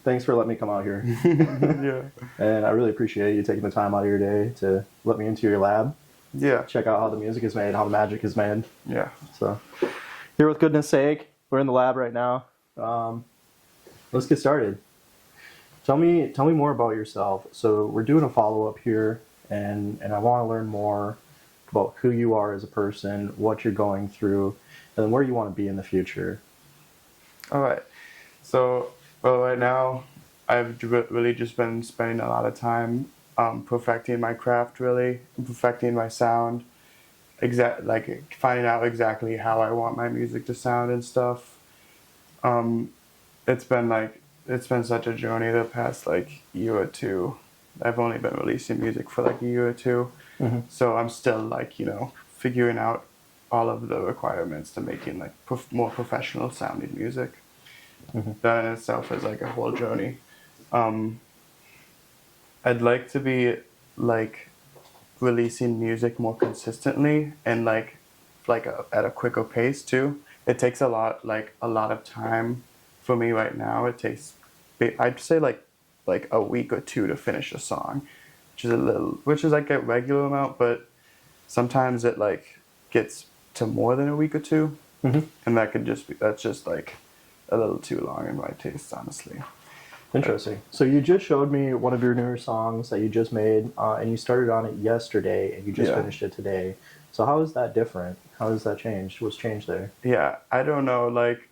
Thanks for letting me come out here. Yeah. And I really appreciate you taking the time out of your day to let me into your lab, Yeah. check out how the music is made, how the magic is made. Yeah. So, here with goodness sake, we're in the lab right now. Let's get started. Tell me more about yourself. So we're doing a follow-up here, and I want to learn more about who you are as a person, what you're going through, and where you want to be in the future. All right. So, well, right now, I've really just been spending a lot of time perfecting my craft, really, perfecting my sound, like finding out exactly how I want my music to sound and stuff. Um, it's been such a journey the past like year or two. I've only been releasing music for like a year or two, so I'm still like figuring out all of the requirements to making like more professional sounding music. That in itself is like a whole journey. Um, I'd like to be like releasing music more consistently and at a quicker pace too. It takes a lot of time for me right now. It takes I'd say like a week or two to finish a song, which is like a regular amount, but sometimes it like gets to more than a week or two, and that's just like a little too long in my taste, honestly. Interesting. So you just showed me one of your newer songs that you just made, and you started on it yesterday, and you just finished it today. So how is that different? How has that changed? What's changed there? Yeah, I don't know. Like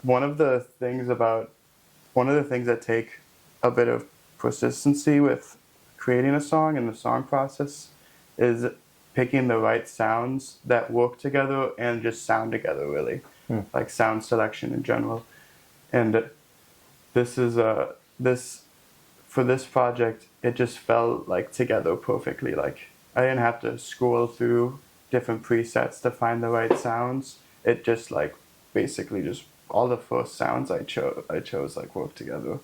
one of the things that take a bit of persistency with creating a song and the song process is picking the right sounds that work together and just sound together really, like sound selection in general. And this is this for this project, it just fell like together perfectly. Like I didn't have to scroll through different presets to find the right sounds. It just like basically just all the first sounds I chose like work together.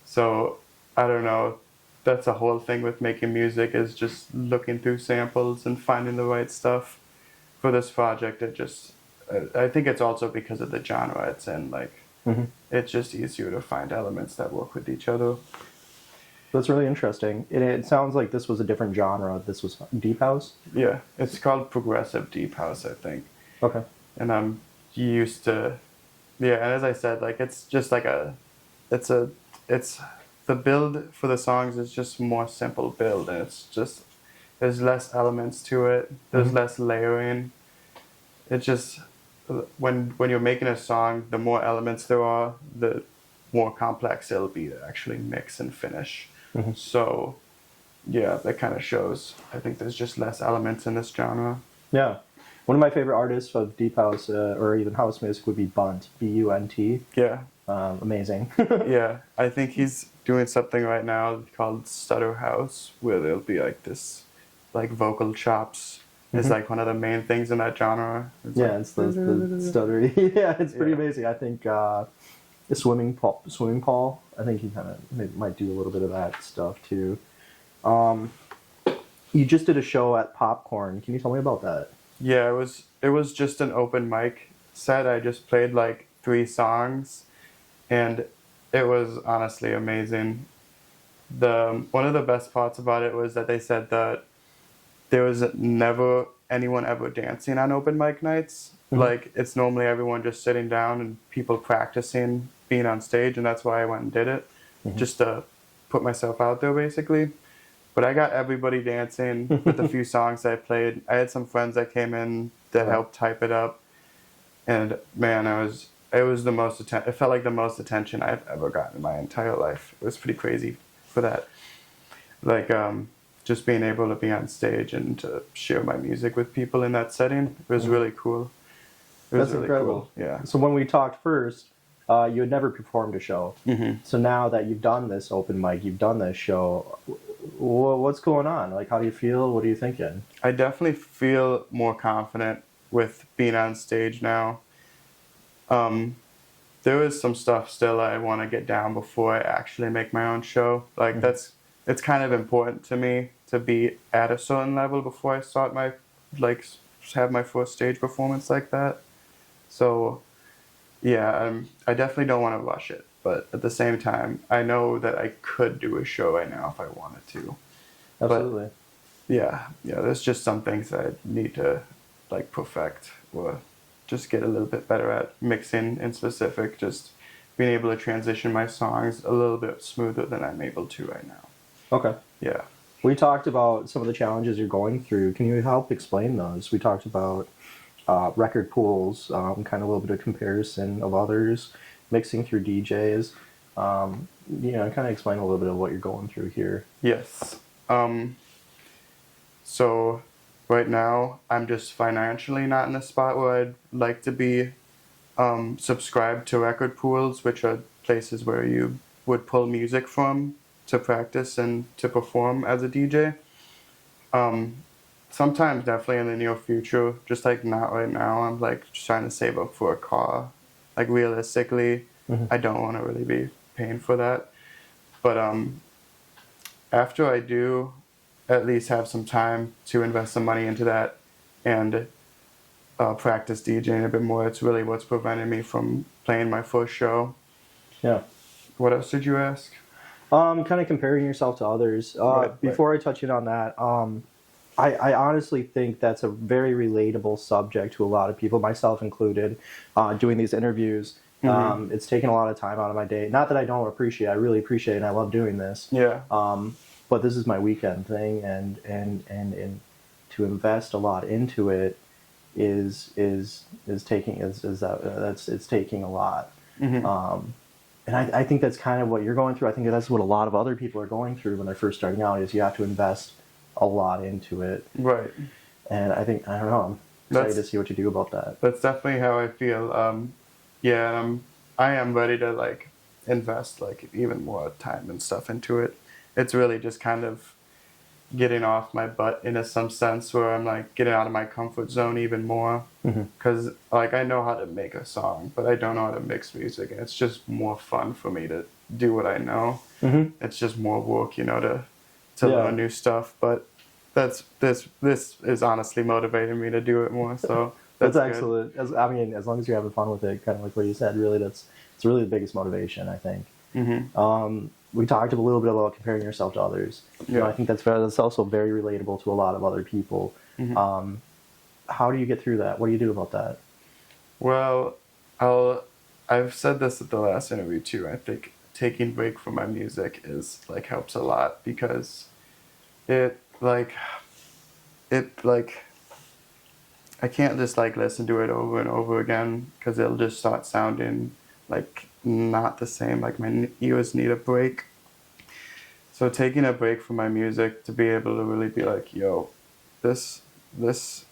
So I don't know. That's a whole thing with making music is just looking through samples and finding the right stuff. For this project, I think it's also because of the genre it's in. Like it's just easier to find elements that work with each other. That's really interesting. It sounds like this was a different genre. This was deep house. Yeah, it's called progressive deep house, I think. Okay. And I'm used to, yeah. And as I said, like it's just like it's the build for the songs is just more simple build, and it's just there's less elements to it. There's less layering. It's just when you're making a song, the more elements there are, the more complex it'll be to actually mix and finish. So, yeah, that kind of shows. I think there's just less elements in this genre. Yeah. One of my favorite artists of deep house or even house music would be Bunt, Bunt. Yeah. Amazing. Yeah, I think he's doing something right now called Stutter House, where there'll be like this, like vocal chops. Is like one of the main things in that genre. It's the stuttery. Yeah, it's pretty amazing. I think the swimming Paul. I think he kind of might do a little bit of that stuff too. You just did a show at Popcorn. Can you tell me about that? Yeah, it was just an open mic set. I just played like 3 songs, and it was honestly amazing. One of the best parts about it was that they said that there was never anyone ever dancing on open mic nights. Like it's normally everyone just sitting down and people practicing being on stage, and that's why I went and did it, just to put myself out there basically. But I got everybody dancing with the few songs I played. I had some friends that came in that helped type it up, and man, it was the most it felt like the most attention I've ever gotten in my entire life. It was pretty crazy for that. Like just being able to be on stage and to share my music with people in that setting, it was really cool. That's really incredible. Cool. Yeah. So when we talked first, you had never performed a show. So now that you've done this open mic, you've done this show, what's going on? Like, how do you feel? What are you thinking? I definitely feel more confident with being on stage now. There is some stuff still I want to get down before I actually make my own show. Like it's kind of important to me to be at a certain level before I start have my first stage performance like that. So, yeah, I definitely don't want to rush it. but at the same time, I know that I could do a show right now if I wanted to. Absolutely. Yeah, there's just some things that I need to like perfect or just get a little bit better at mixing in specific, just being able to transition my songs a little bit smoother than I'm able to right now. Okay. Yeah. We talked about some of the challenges you're going through. Can you help explain those? We talked about record pools, kind of a little bit of comparison of others, mixing through DJs. Kind of explain a little bit of what you're going through here. Yes. So right now I'm just financially not in a spot where I'd like to be subscribed to record pools, which are places where you would pull music from to practice and to perform as a DJ. Sometimes definitely in the near future, just like not right now, I'm like just trying to save up for a car. Like realistically, I don't want to really be paying for that. But after I do at least have some time to invest some money into that and practice DJing a bit more, it's really what's preventing me from playing my first show. Yeah. What else did you ask? Kind of comparing yourself to others. Before I touch in on that, I honestly think that's a very relatable subject to a lot of people, myself included, doing these interviews. It's taken a lot of time out of my day. Not that I don't appreciate it. I really appreciate it, and I love doing this. Yeah. But this is my weekend thing, and to invest a lot into it is taking it's taking a lot. And I think that's kind of what you're going through. I think that's what a lot of other people are going through when they're first starting out, is you have to invest a lot into it. Right. And I don't know, I'm excited to see what you do about that. That's definitely how I feel. I am ready to like invest like even more time and stuff into it. It's really just kind of getting off my butt in some sense, where I'm like getting out of my comfort zone even more, because like I know how to make a song, but I don't know how to mix music, and it's just more fun for me to do what I know. It's just more work, to learn new stuff, but this is honestly motivating me to do it more, so that's excellent. As long as you're having fun with it, kind of like what you said, really it's really the biggest motivation, I think. We talked a little bit about comparing yourself to others. I think that's also very relatable to a lot of other people. How do you get through that? What do you do about that? Well, I've said this at the last interview too. I think taking a break from my music is like helps a lot, because it I can't just like listen to it over and over again, because it'll just start sounding like not the same. Like my ears need a break. So taking a break from my music to be able to really be like, yo, this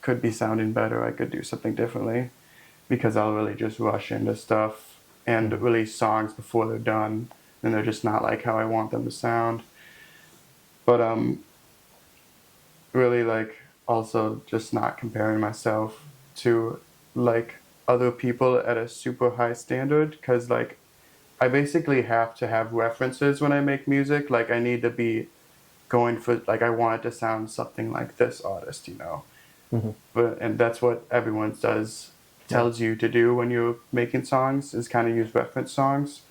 could be sounding better. I could do something differently, because I'll really just rush into stuff and release songs before they're done, and they're just not like how I want them to sound. But really like also just not comparing myself to like other people at a super high standard, because like I basically have to have references when I make music. Like I need to be going for, like I want it to sound something like this artist, and that's what everyone tells you to do when you're making songs, is kind of use reference songs.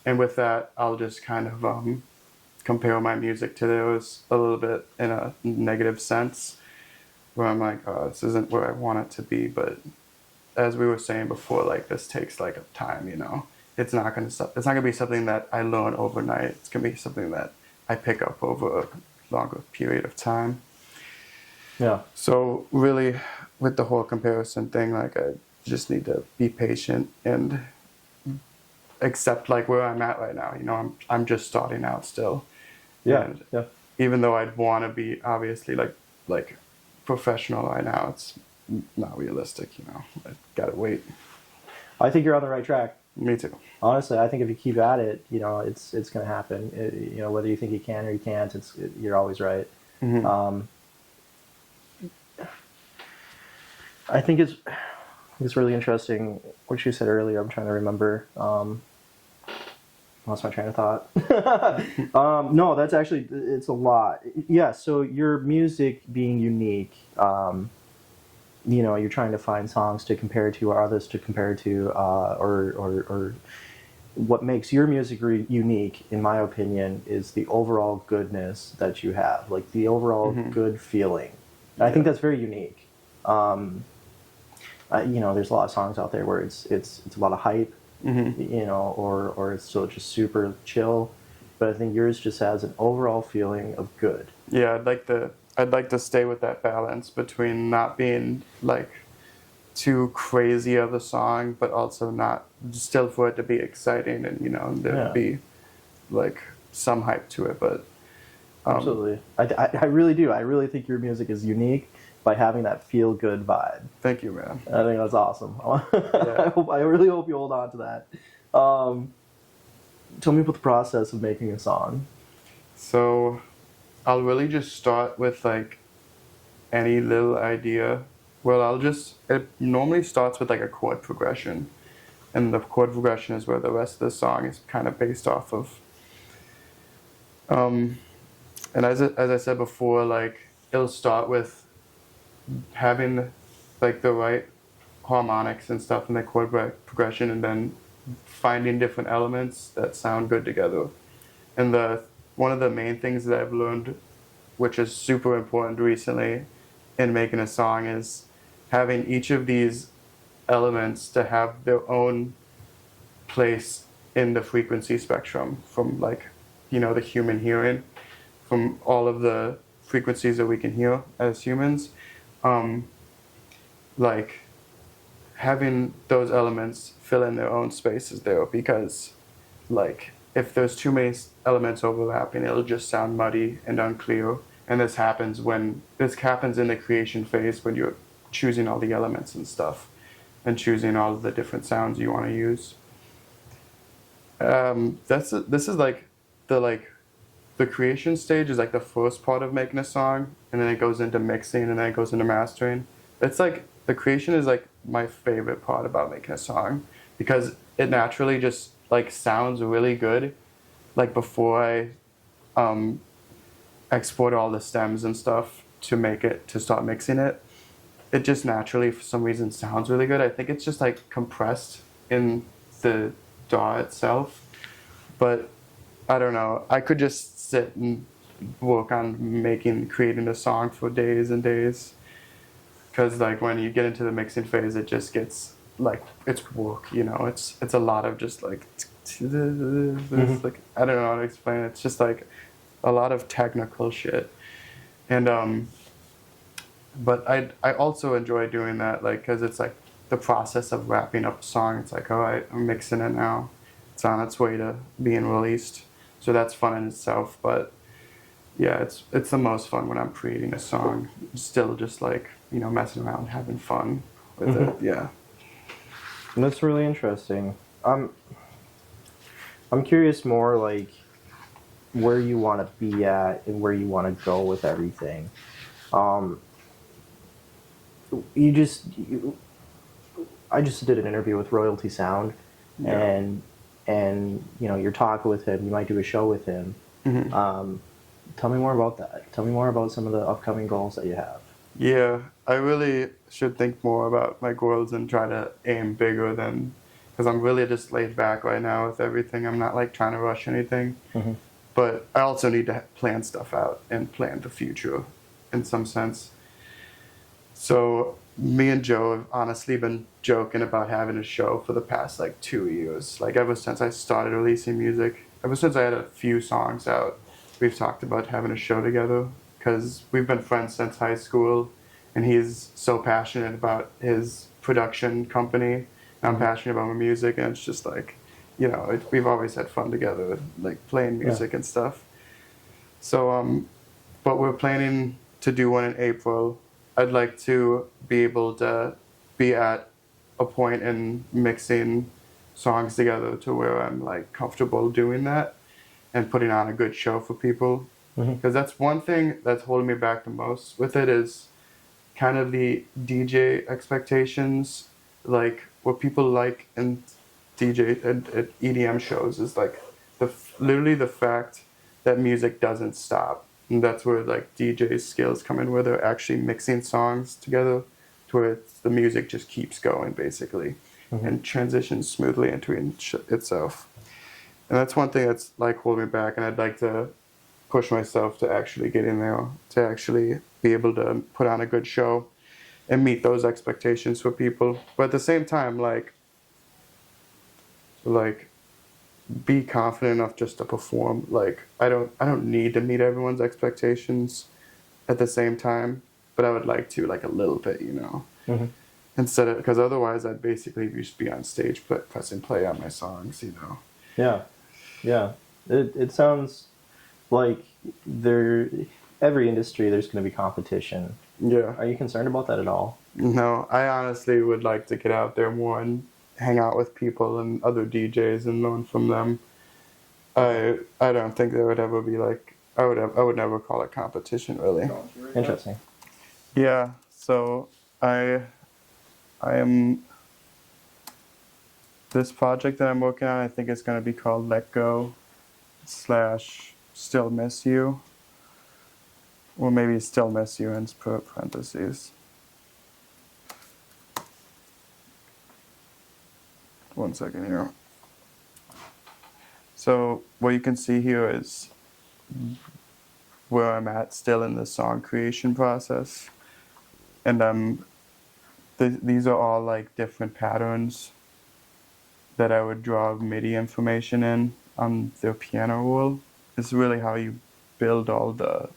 And with that, I'll just kind of compare my music to those a little bit in a negative sense, where I'm like, oh, this isn't where I want it to be. But as we were saying before, like this takes like a time, It's not gonna be something that I learn overnight. It's gonna be something that I pick up over a longer period of time. Yeah. So really, with the whole comparison thing, like I just need to be patient and accept like where I'm at right now. I'm just starting out still. Yeah. And yeah. even though I'd want to be obviously like professional right now, it's not realistic. I gotta wait. I think you're on the right track. Me too. Honestly, I think if you keep at it, it's going to happen. Whether you think you can or you can't, you're always right. I think it's really interesting what you said earlier. I'm trying to remember. Lost my train of thought. No, that's actually, it's a lot. Yeah. So your music being unique, you're trying to find songs to compare to, or others to compare to, or what makes your music unique, in my opinion, is the overall goodness that you have, like the overall good feeling. And I think that's very unique. There's a lot of songs out there where it's a lot of hype, or it's still just super chill. But I think yours just has an overall feeling of good. Yeah, I'd like to stay with that balance between not being like too crazy of a song, but also not still for it to be exciting and there be like some hype to it. But Absolutely, I really do. I really think your music is unique by having that feel good vibe. Thank you, man. I think that's awesome. Yeah. I really hope you hold on to that. Tell me about the process of making a song. So I'll really just start with like any little idea. Well, it normally starts with like a chord progression. And the chord progression is where the rest of the song is kind of based off of. And as I said before, like it'll start with having like the right harmonics and stuff in the chord progression, and then finding different elements that sound good together. And one of the main things that I've learned, which is super important recently in making a song, is having each of these elements to have their own place in the frequency spectrum, from like the human hearing, from all of the frequencies that we can hear as humans. Like having those elements fill in their own spaces there, because like if there's too many elements overlapping, it'll just sound muddy and unclear. And this happens in the creation phase, when you're choosing all the elements and stuff and choosing all of the different sounds you want to use. This is like the creation stage is like the first part of making a song, and then it goes into mixing, and then it goes into mastering. It's like the creation is like my favorite part about making a song, because it naturally just like sounds really good. Like before I export all the stems and stuff to start mixing it, it just naturally for some reason sounds really good. I think it's just like compressed in the DAW itself, but I don't know. I could just sit and work on creating a song for days and days, because like when you get into the mixing phase, it just gets like it's work. It's a lot of just like like I don't know how to explain it. It's just like a lot of technical shit, and but I also enjoy doing that, like because it's like the process of wrapping up a song. It's like, all right, I'm mixing it now. It's on its way to being released. So that's fun in itself. But yeah, it's the most fun when I'm creating a song. Still just like, messing around, having fun with it. Yeah. That's really interesting. I'm curious more like where you want to be at and where you want to go with everything. I just did an interview with Royalty Sound, Yeah. and you're talking with him. You might do a show with him. Tell me more about that. Tell me more about some of the upcoming goals that you have. Yeah, I really should think more about my goals and try to aim bigger than, because I'm really just laid back right now with everything. I'm not like trying to rush anything, but I also need to plan stuff out and plan the future in some sense. So me and Joe have honestly been joking about having a show for the past like 2 years. Like ever since I started releasing music, ever since I had a few songs out, we've talked about having a show together, because we've been friends since high school, and he's so passionate about his production company, and I'm passionate about my music, and it's just like, we've always had fun together, like playing music and stuff. So, but we're planning to do one in April. I'd like to be able to be at a point in mixing songs together to where I'm like comfortable doing that and putting on a good show for people. Because that's one thing that's holding me back the most with it, is kind of the DJ expectations. Like what people like in DJ and at EDM shows is like literally the fact that music doesn't stop. And that's where like DJ skills come in, where they're actually mixing songs together to where the music just keeps going basically and transitions smoothly into itself. And that's one thing that's like holding me back, and I'd like to push myself to actually get in there, to actually be able to put on a good show and meet those expectations for people. But at the same time, like be confident enough just to perform. Like I don't need to meet everyone's expectations at the same time, but I would like to, like, a little bit, you know. Mm-hmm. Instead of, because otherwise I'd basically just be on stage pressing play on my songs, you know. Yeah, yeah. It sounds like there, every industry there's going to be competition. Yeah. Are you concerned about that at all? No, I honestly would like to get out there more and hang out with people and other DJs and learn from them. I don't think there would ever be like I would never call it competition, really. Interesting. Yeah, so I am this project that I'm working on, I think it's gonna be called Let Go / Still Miss You. Or maybe Still Miss You in parentheses. One second here. So what you can see here is where I'm at still in the song creation process. And these are all like different patterns that I would draw MIDI information in on the piano roll. It's really how you build all the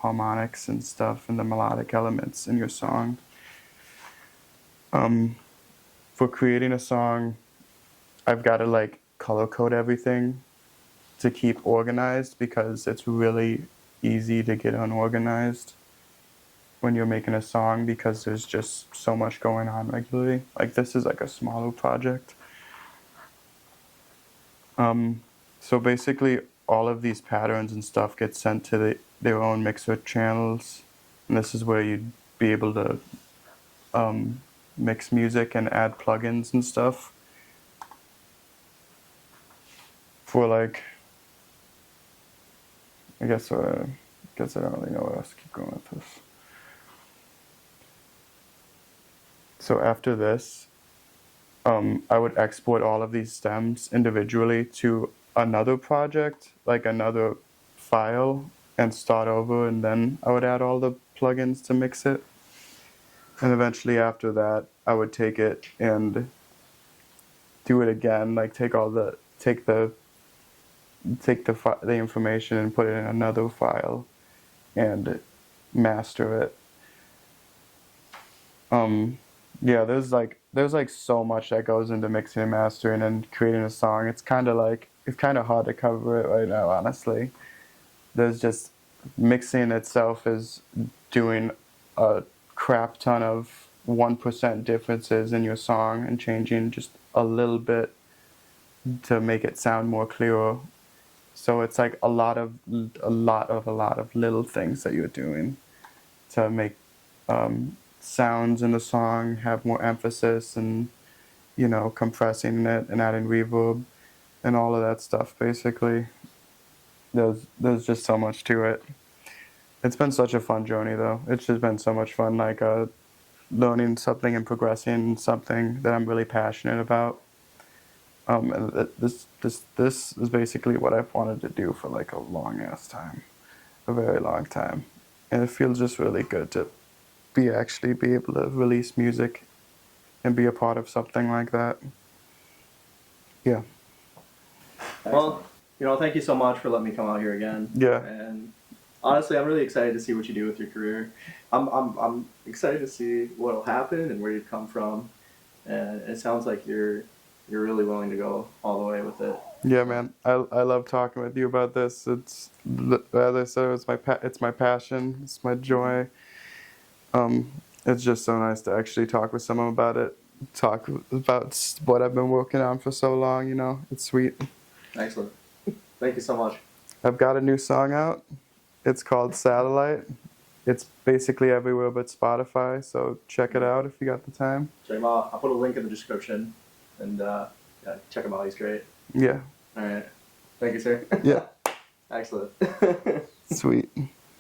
harmonics and stuff and the melodic elements in your song. For creating a song, I've got to like color code everything to keep organized, because it's really easy to get unorganized when you're making a song, because there's just so much going on regularly. Like, this is like a smaller project. So basically all of these patterns and stuff get sent to their own mixer channels, and this is where you'd be able to mix music and add plugins and stuff for, like, I guess I don't really know where else to keep going with this. So after this, I would export all of these stems individually to another project, like another file, and start over, and then I would add all the plugins to mix it. And eventually after that, I would take it and do it again, like take the information and put it in another file and master it. Yeah, there's like so much that goes into mixing and mastering and creating a song. It's kind of hard to cover it right now, honestly. There's just, mixing itself is doing a crap ton of 1% differences in your song and changing just a little bit to make it sound more clearer. So it's like a lot of little things that you're doing to make sounds in the song have more emphasis, and, you know, compressing it and adding reverb and all of that stuff. Basically, there's just so much to it. It's been such a fun journey, though. It's just been so much fun, like learning something and progressing something that I'm really passionate about. And this is basically what I've wanted to do for like a long ass time, a very long time, and it feels just really good to be able to release music and be a part of something like that. Yeah. Well, thank you so much for letting me come out here again. Yeah. And honestly, I'm really excited to see what you do with your career. I'm excited to see what'll happen and where you've come from. And it sounds like you're really willing to go all the way with it. Yeah, man. I love talking with you about this. It's, as I said, it's my passion. It's my joy. It's just so nice to actually talk with someone about it. Talk about what I've been working on for so long. You know, it's sweet. Excellent. Thank you so much. I've got a new song out. It's called Satellite. It's basically everywhere but Spotify, so check it out if you got the time. Check him out. I'll put a link in the description, and yeah, check him out. He's great. Yeah. All right. Thank you, sir. Yeah. Excellent. Sweet.